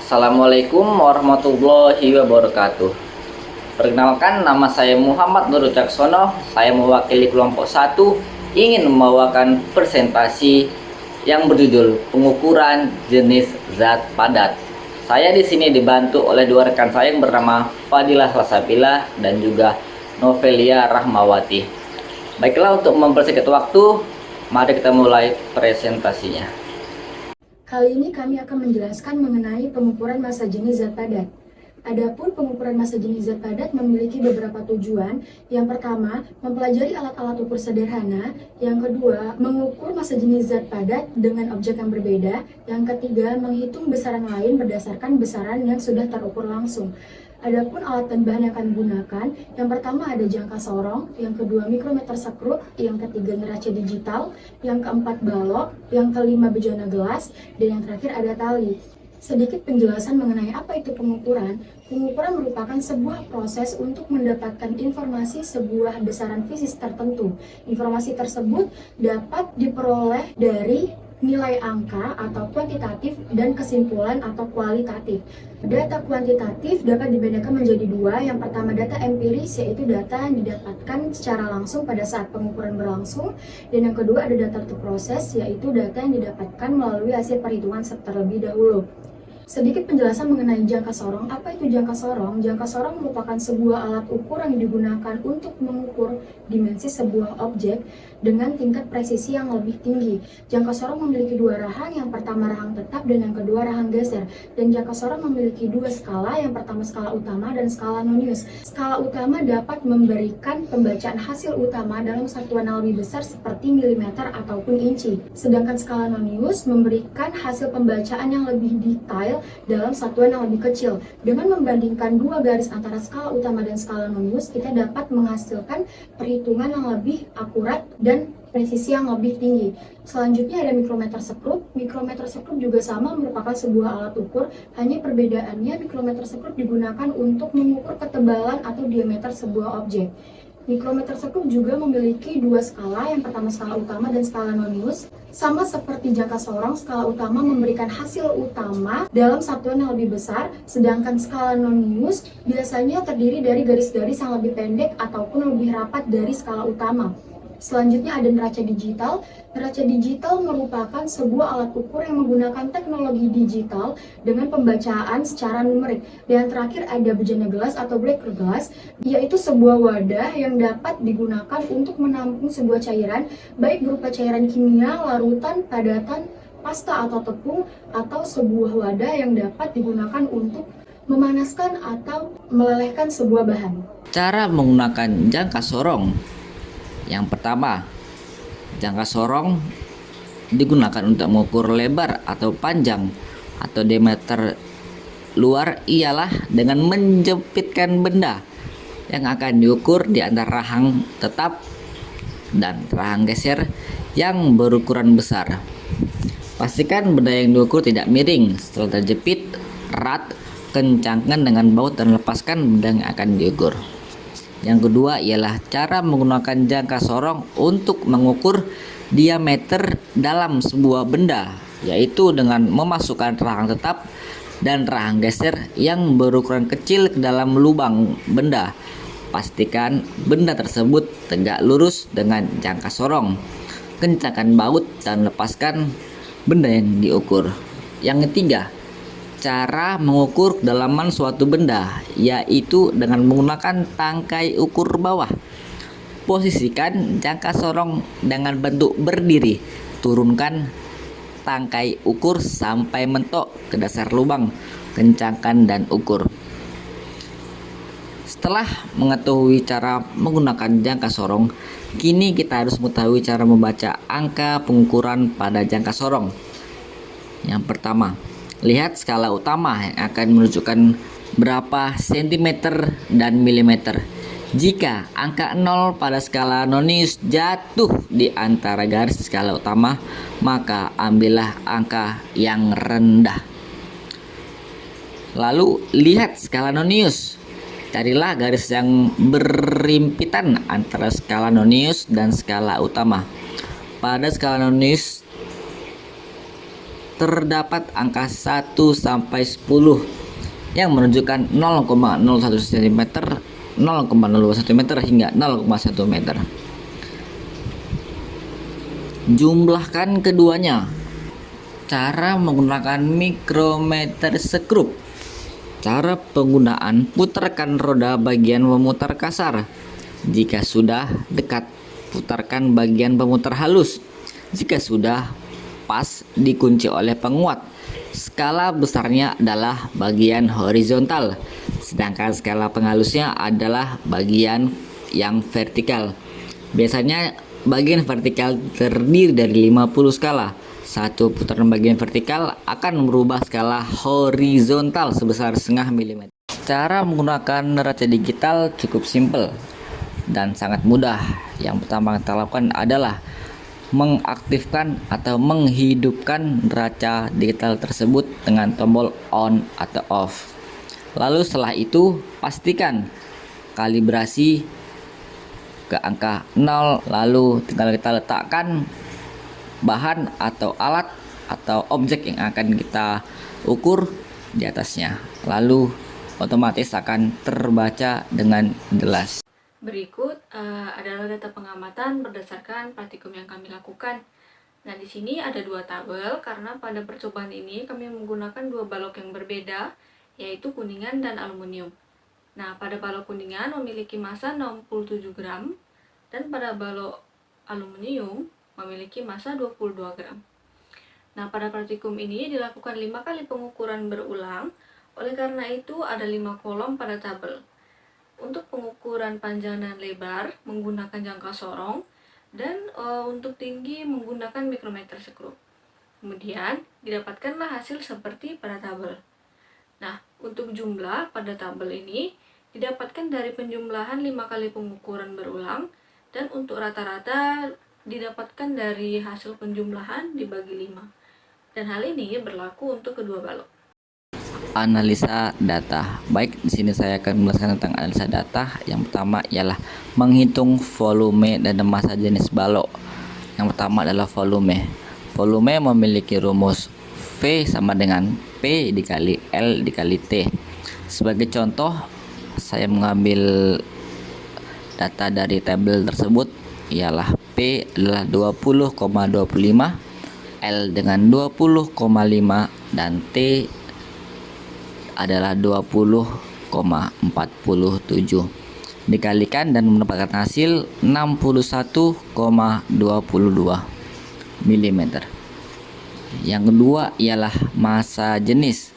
Assalamualaikum warahmatullahi wabarakatuh. Perkenalkan, nama saya Muhammad Nur Caksono. Saya mewakili kelompok 1 ingin membawakan presentasi yang berjudul pengukuran jenis zat padat. Saya di sini dibantu oleh dua rekan saya yang bernama Fadilah Salsabila dan juga Novelia Rahmawati. Baiklah, untuk mempersingkat waktu, mari kita mulai presentasinya. Kali ini kami akan menjelaskan mengenai pengukuran massa jenis zat padat. Adapun pengukuran massa jenis zat padat memiliki beberapa tujuan. Yang pertama, mempelajari alat-alat ukur sederhana. Yang kedua, mengukur massa jenis zat padat dengan objek yang berbeda. Yang ketiga, menghitung besaran lain berdasarkan besaran yang sudah terukur langsung. Adapun alat dan bahan yang akan digunakan, yang pertama ada jangka sorong, yang kedua mikrometer sekrup, yang ketiga neraca digital, yang keempat balok, yang kelima bejana gelas, dan yang terakhir ada tali. Sedikit penjelasan mengenai apa itu pengukuran. Pengukuran merupakan sebuah proses untuk mendapatkan informasi sebuah besaran fisik tertentu. Informasi tersebut dapat diperoleh dari nilai angka atau kuantitatif dan kesimpulan atau kualitatif. Data kuantitatif dapat dibedakan menjadi dua. Yang pertama data empiris, yaitu data yang didapatkan secara langsung pada saat pengukuran berlangsung. Dan yang kedua ada data terproses, yaitu data yang didapatkan melalui hasil perhitungan terlebih dahulu. Sedikit penjelasan mengenai jangka sorong. Apa itu jangka sorong? Jangka sorong merupakan sebuah alat ukur yang digunakan untuk mengukur dimensi sebuah objek dengan tingkat presisi yang lebih tinggi. Jangka sorong memiliki dua rahang, yang pertama rahang tetap dan yang kedua rahang geser. Dan jangka sorong memiliki dua skala, yang pertama skala utama dan skala nonius. Skala utama dapat memberikan pembacaan hasil utama dalam satuan yang lebih besar seperti milimeter ataupun inci. Sedangkan skala nonius memberikan hasil pembacaan yang lebih detail dalam satuan yang lebih kecil. Dengan membandingkan dua garis antara skala utama dan skala nonius, kita dapat menghasilkan perhitungan yang lebih akurat dan presisi yang lebih tinggi. Selanjutnya ada mikrometer sekrup. Mikrometer sekrup juga sama, merupakan sebuah alat ukur, hanya perbedaannya mikrometer sekrup digunakan untuk mengukur ketebalan atau diameter sebuah objek. Mikrometer sekrup juga memiliki dua skala, yang pertama skala utama dan skala nonius. Sama seperti jangka sorong, skala utama memberikan hasil utama dalam satuan yang lebih besar, sedangkan skala nonius biasanya terdiri dari garis-garis yang lebih pendek ataupun lebih rapat dari skala utama. Selanjutnya ada neraca digital. Neraca digital merupakan sebuah alat ukur yang menggunakan teknologi digital dengan pembacaan secara numerik. Dan yang terakhir ada bejana gelas atau breaker glass, yaitu sebuah wadah yang dapat digunakan untuk menampung sebuah cairan, baik berupa cairan kimia, larutan, padatan, pasta atau tepung, atau sebuah wadah yang dapat digunakan untuk memanaskan atau melelehkan sebuah bahan. Cara menggunakan jangka sorong. Yang pertama, jangka sorong digunakan untuk mengukur lebar atau panjang atau diameter luar ialah dengan menjepitkan benda yang akan diukur di antara rahang tetap dan rahang geser yang berukuran besar. Pastikan benda yang diukur tidak miring. Setelah terjepit erat, kencangkan dengan baut dan lepaskan benda yang akan diukur. Yang kedua ialah cara menggunakan jangka sorong untuk mengukur diameter dalam sebuah benda, yaitu dengan memasukkan rahang tetap dan rahang geser yang berukuran kecil ke dalam lubang benda. Pastikan benda tersebut tegak lurus dengan jangka sorong. Kencangkan baut dan lepaskan benda yang diukur. Yang ketiga, cara mengukur kedalaman suatu benda, yaitu dengan menggunakan tangkai ukur bawah. Posisikan jangka sorong dengan bentuk berdiri. Turunkan tangkai ukur sampai mentok ke dasar lubang. Kencangkan dan ukur. Setelah mengetahui cara menggunakan jangka sorong, kini kita harus mengetahui cara membaca angka pengukuran pada jangka sorong. Yang pertama, lihat skala utama yang akan menunjukkan berapa sentimeter dan milimeter. Jika angka 0 pada skala nonius jatuh di antara garis skala utama, maka ambillah angka yang rendah. Lalu lihat skala nonius. Carilah garis yang berimpitan antara skala nonius dan skala utama. Pada skala nonius terdapat angka 1 sampai 10 yang menunjukkan 0,01 cm, 0,01 meter hingga 0,1 meter. Jumlahkan keduanya. Cara menggunakan mikrometer skrup. Cara penggunaan: putarkan roda bagian pemutar kasar. Jika sudah dekat, putarkan bagian pemutar halus. Jika sudah pas, dikunci oleh penguat. Skala besarnya adalah bagian horizontal, sedangkan skala penghalusnya adalah bagian yang vertikal. Biasanya bagian vertikal terdiri dari 50 skala. Satu putaran bagian vertikal akan merubah skala horizontal sebesar setengah milimeter. Cara menggunakan neraca digital cukup simpel dan sangat mudah. Yang pertama kita lakukan adalah mengaktifkan atau menghidupkan neraca digital tersebut dengan tombol on atau off. Lalu setelah itu pastikan kalibrasi ke angka 0, lalu tinggal kita letakkan bahan atau alat atau objek yang akan kita ukur di atasnya, lalu otomatis akan terbaca dengan jelas. Berikut adalah data pengamatan berdasarkan praktikum yang kami lakukan. Nah, di sini ada dua tabel karena pada percobaan ini kami menggunakan dua balok yang berbeda, yaitu kuningan dan aluminium. Nah, pada balok kuningan memiliki massa 67 gram dan pada balok aluminium memiliki massa 22 gram. Nah, pada praktikum ini dilakukan 5 kali pengukuran berulang, oleh karena itu ada 5 kolom pada tabel. Untuk pengukuran panjang dan lebar menggunakan jangka sorong dan untuk tinggi menggunakan mikrometer skrup. Kemudian didapatkanlah hasil seperti pada tabel. Nah, untuk jumlah pada tabel ini didapatkan dari penjumlahan 5 kali pengukuran berulang, dan untuk rata-rata didapatkan dari hasil penjumlahan dibagi 5. Dan hal ini berlaku untuk kedua balok. Analisa data. Baik, di sini saya akan menjelaskan tentang analisa data. Yang pertama ialah menghitung volume dan massa jenis balok. Yang pertama adalah volume. Volume memiliki rumus V sama dengan P dikali L dikali T. Sebagai contoh, saya mengambil data dari tabel tersebut, ialah P adalah 20,25, L dengan 20,5 dan T adalah 20,47. Dikalikan dan mendapatkan hasil 61,22 mm. Yang kedua ialah massa jenis.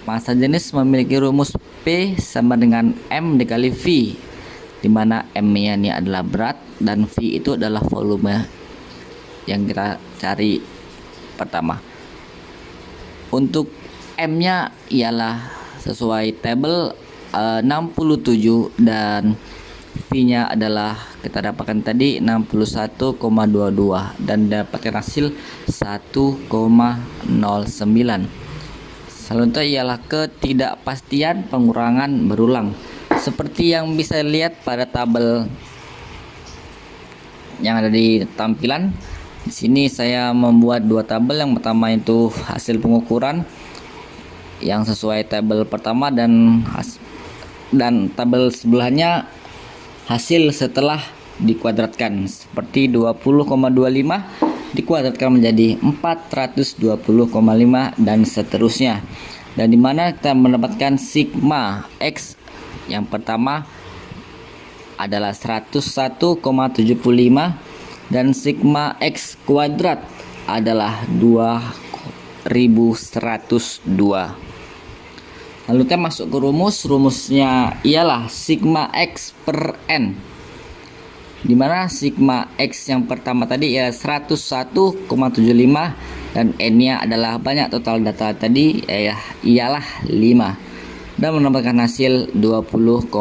Massa jenis memiliki rumus P sama dengan M dikali V, di mana M-nya ini adalah berat dan V itu adalah volume yang kita cari pertama. Untuk M-nya ialah sesuai tabel 67 dan V-nya adalah kita dapatkan tadi 61,22 dan dapatkan hasil 1,09. Selanjutnya ialah ketidakpastian pengurangan berulang. Seperti yang bisa dilihat pada tabel yang ada di tampilan. Di sini saya membuat dua tabel. Yang pertama itu hasil pengukuran yang sesuai tabel pertama dan tabel sebelahnya hasil setelah dikuadratkan, seperti 20,25 dikuadratkan menjadi 420,5 dan seterusnya. Dan dimana kita mendapatkan sigma X yang pertama adalah 101,75 dan sigma X kuadrat adalah 2102. Lalu kita masuk ke rumusnya ialah sigma X per N, dimana sigma X yang pertama tadi ialah 101,75 dan N-nya adalah banyak total data tadi ialah 5 dan mendapatkan hasil 20,35.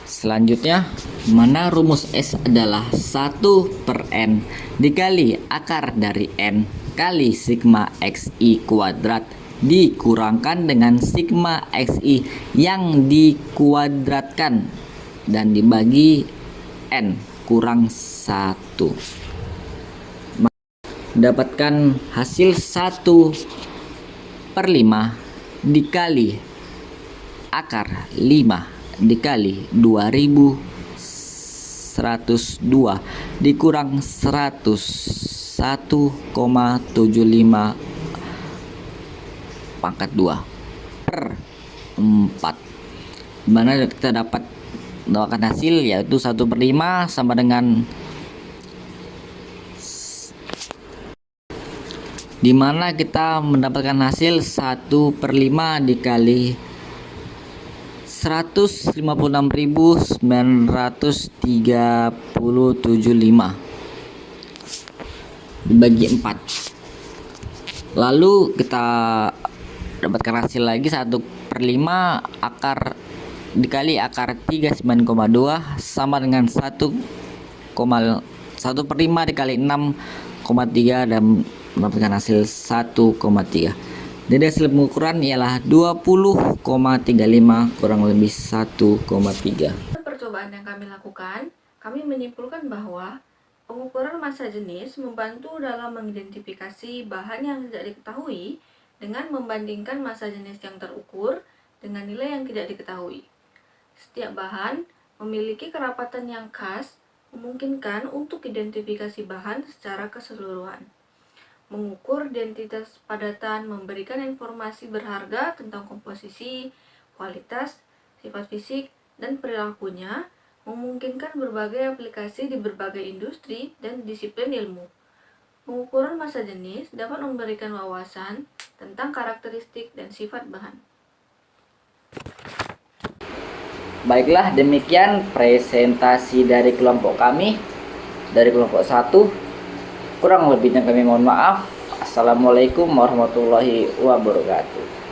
Selanjutnya, mana rumus S adalah 1 per N dikali akar dari N kali sigma XI kuadrat dikurangkan dengan sigma XI yang dikuadratkan dan dibagi N kurang 1. dapatkan hasil 1/5 dikali akar 5 dikali 2102 dikurang 100, 1,75 pangkat 2 per 4, dimana kita dapatkan hasil yaitu 1/5 sama dengan, dimana kita mendapatkan hasil 1/5 dikali 156.937,5 dibagi 4. Lalu kita dapatkan hasil lagi 1/5 akar dikali akar 39,2 sama dengan 1/5 dikali 6,3 dan mendapatkan hasil 1,3. Jadi hasil pengukuran ialah 20,35 kurang lebih 1,3. Percobaan yang kami lakukan, kami menyimpulkan bahwa pengukuran massa jenis membantu dalam mengidentifikasi bahan yang tidak diketahui dengan membandingkan massa jenis yang terukur dengan nilai yang tidak diketahui. Setiap bahan memiliki kerapatan yang khas, memungkinkan untuk identifikasi bahan secara keseluruhan. Mengukur identitas padatan memberikan informasi berharga tentang komposisi, kualitas, sifat fisik, dan perilakunya, memungkinkan berbagai aplikasi di berbagai industri dan disiplin ilmu. Pengukuran massa jenis dapat memberikan wawasan tentang karakteristik dan sifat bahan. Baiklah, demikian presentasi dari kelompok kami, dari kelompok 1. Kurang lebihnya kami mohon maaf. Assalamualaikum warahmatullahi wabarakatuh.